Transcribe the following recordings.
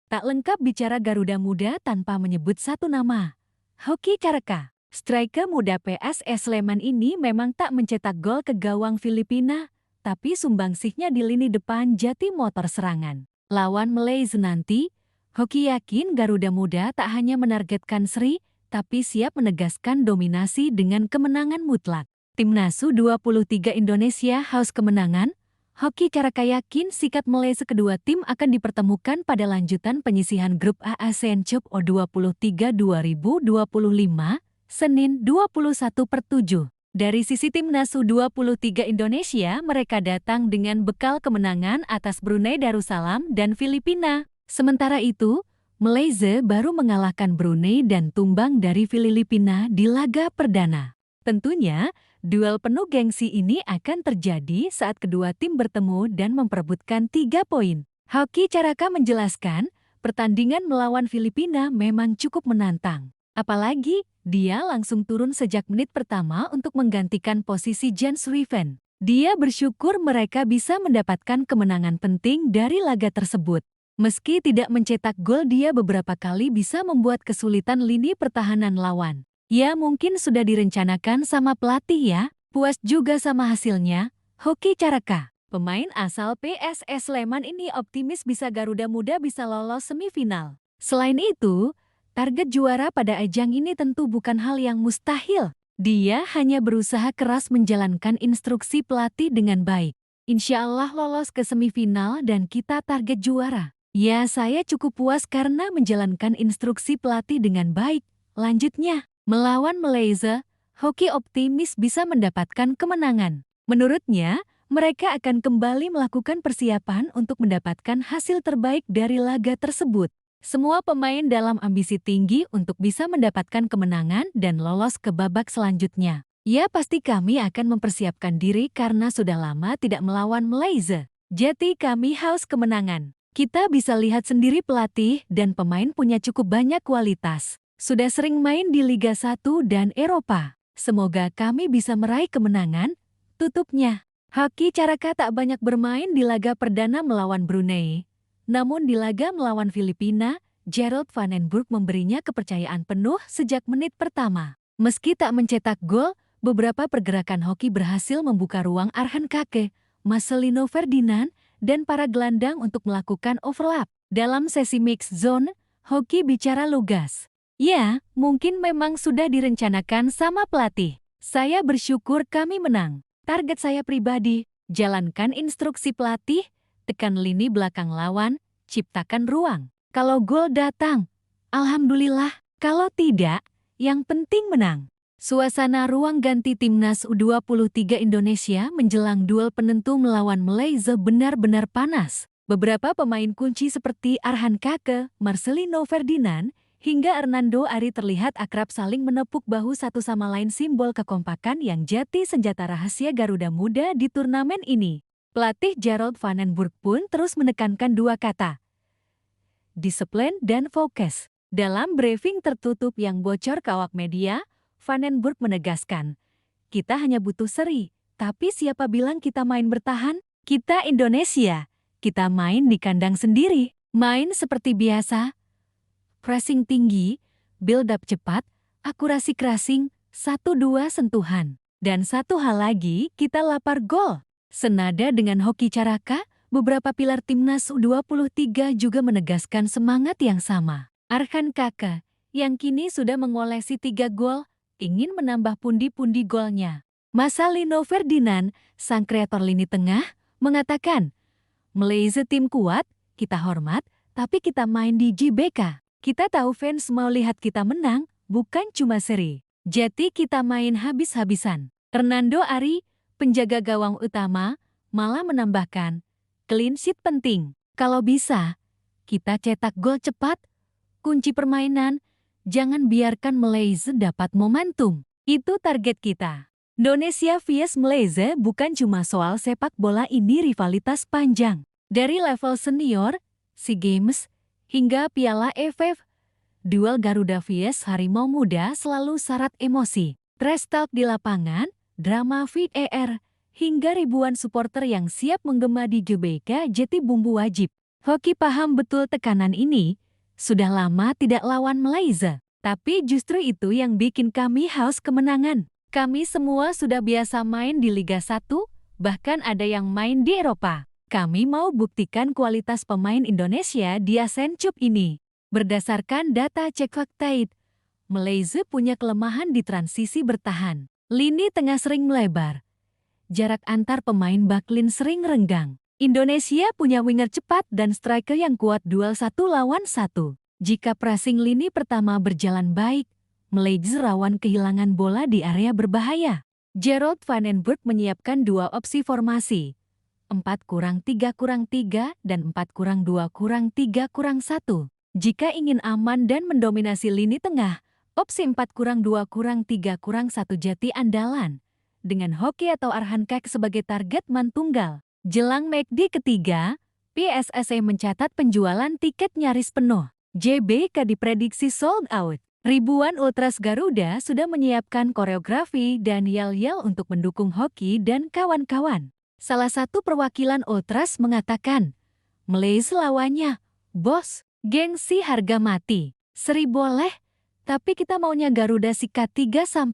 Tak lengkap bicara Garuda Muda tanpa menyebut satu nama. Hoki Caraka, striker muda PSS Sleman ini memang tak mencetak gol ke gawang Filipina, tapi sumbangsihnya di lini depan Jati Motor serangan. Lawan Malaysia nanti, Hoki yakin Garuda Muda tak hanya menargetkan seri, tapi siap menegaskan dominasi dengan kemenangan mutlak. Timnas U23 Indonesia haus kemenangan. Hoki Caraka yakin sikap Malaysia kedua tim akan dipertemukan pada lanjutan penyisihan grup A ASEAN Cup U23 2025, Senin 21/7. Dari sisi Timnas U23 Indonesia, mereka datang dengan bekal kemenangan atas Brunei Darussalam dan Filipina. Sementara itu, Malaysia baru mengalahkan Brunei dan tumbang dari Filipina di laga perdana. Tentunya, duel penuh gengsi ini akan terjadi saat kedua tim bertemu dan memperebutkan 3 poin. Hoki Caraka menjelaskan, pertandingan melawan Filipina memang cukup menantang. Apalagi, dia langsung turun sejak menit pertama untuk menggantikan posisi Jens Riven. Dia bersyukur mereka bisa mendapatkan kemenangan penting dari laga tersebut. Meski tidak mencetak gol, dia beberapa kali bisa membuat kesulitan lini pertahanan lawan. Ya mungkin sudah direncanakan sama pelatih ya, puas juga sama hasilnya. Hoki Caraka, pemain asal PSS Sleman ini optimis bisa Garuda Muda bisa lolos semifinal. Selain itu, target juara pada ajang ini tentu bukan hal yang mustahil. Dia hanya berusaha keras menjalankan instruksi pelatih dengan baik. Insya Allah lolos ke semifinal dan kita target juara. Ya saya cukup puas karena menjalankan instruksi pelatih dengan baik. Lanjutnya, melawan Malaysia, Hoki optimis bisa mendapatkan kemenangan. Menurutnya, mereka akan kembali melakukan persiapan untuk mendapatkan hasil terbaik dari laga tersebut. Semua pemain dalam ambisi tinggi untuk bisa mendapatkan kemenangan dan lolos ke babak selanjutnya. Ya pasti kami akan mempersiapkan diri karena sudah lama tidak melawan Malaysia. Jadi kami haus kemenangan. Kita bisa lihat sendiri pelatih dan pemain punya cukup banyak kualitas. Sudah sering main di Liga 1 dan Eropa. Semoga kami bisa meraih kemenangan. Tutupnya, Hoki Caraka tak banyak bermain di laga perdana melawan Brunei. Namun di laga melawan Filipina, Gerald Van den Burg memberinya kepercayaan penuh sejak menit pertama. Meski tak mencetak gol, beberapa pergerakan Hoki berhasil membuka ruang Arhan Kake, Marcelino Ferdinand, dan para gelandang untuk melakukan overlap. Dalam sesi mix zone, Hoki bicara lugas. Ya, mungkin memang sudah direncanakan sama pelatih. Saya bersyukur kami menang. Target saya pribadi, jalankan instruksi pelatih, tekan lini belakang lawan, ciptakan ruang. Kalau gol datang, alhamdulillah. Kalau tidak, yang penting menang. Suasana ruang ganti Timnas U23 Indonesia menjelang duel penentu melawan Malaysia benar-benar panas. Beberapa pemain kunci seperti Arhan Kake, Marcelino Ferdinand, hingga Hernando Ari terlihat akrab saling menepuk bahu satu sama lain, simbol kekompakan yang jadi senjata rahasia Garuda Muda di turnamen ini. Pelatih Gerald Van den Burg pun terus menekankan dua kata, disiplin dan fokus. Dalam briefing tertutup yang bocor ke awak media, Van den Burg menegaskan, kita hanya butuh seri, tapi siapa bilang kita main bertahan? Kita Indonesia, kita main di kandang sendiri, main seperti biasa. Pressing tinggi, build up cepat, akurasi crossing, 1-2 sentuhan. Dan satu hal lagi, kita lapar gol. Senada dengan Hoki Caraka, beberapa pilar Timnas U23 juga menegaskan semangat yang sama. Arhan Kake, yang kini sudah mengoleksi 3 gol, ingin menambah pundi-pundi golnya. Marcelino Ferdinand, sang kreator lini tengah, mengatakan, Malaysia tim kuat, kita hormat, tapi kita main di GBK. Kita tahu fans mau lihat kita menang, bukan cuma seri. Jadi kita main habis-habisan. Hernando Ari, penjaga gawang utama, malah menambahkan, clean sheet penting. Kalau bisa, kita cetak gol cepat. Kunci permainan, jangan biarkan Malaysia dapat momentum. Itu target kita. Indonesia vs Malaysia bukan cuma soal sepak bola, ini rivalitas panjang. Dari level senior, SEA Games, hingga Piala AFF, duel Garuda vs Harimau Muda selalu syarat emosi. Trash talk di lapangan, drama VAR, hingga ribuan supporter yang siap menggema di GBK jadi bumbu wajib. Hoki paham betul tekanan ini, sudah lama tidak lawan Malaysia. Tapi justru itu yang bikin kami haus kemenangan. Kami semua sudah biasa main di Liga 1, bahkan ada yang main di Eropa. Kami mau buktikan kualitas pemain Indonesia di ASEAN Cup ini. Berdasarkan data cek fakta, Malaysia punya kelemahan di transisi bertahan. Lini tengah sering melebar. Jarak antar pemain backline sering renggang. Indonesia punya winger cepat dan striker yang kuat duel 1 lawan 1. Jika pressing lini pertama berjalan baik, Malaysia rawan kehilangan bola di area berbahaya. Gerald Van den Berg menyiapkan 2 opsi formasi, 4-3-3 dan 4-2-3-1. Jika ingin aman dan mendominasi lini tengah, opsi 4-2-3-1 jati andalan, dengan Hoki atau Arhan Kek sebagai target man tunggal. Jelang McD ketiga, PSSI mencatat penjualan tiket nyaris penuh. JBK diprediksi sold out. Ribuan ultras Garuda sudah menyiapkan koreografi dan yel-yel untuk mendukung Hoki dan kawan-kawan. Salah satu perwakilan ultras mengatakan, Malaysia lawannya, bos, gengsi harga mati. Seri boleh, tapi kita maunya Garuda sikat 3-0.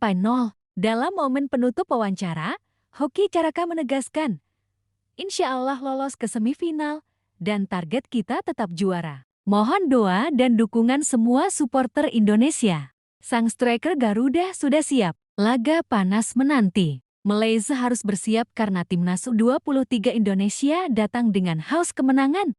Dalam momen penutup wawancara, Hoki Caraka menegaskan, Insya Allah lolos ke semifinal dan target kita tetap juara. Mohon doa dan dukungan semua supporter Indonesia. Sang striker Garuda sudah siap. Laga panas menanti. Malaysia harus bersiap karena timnas U23 Indonesia datang dengan haus kemenangan.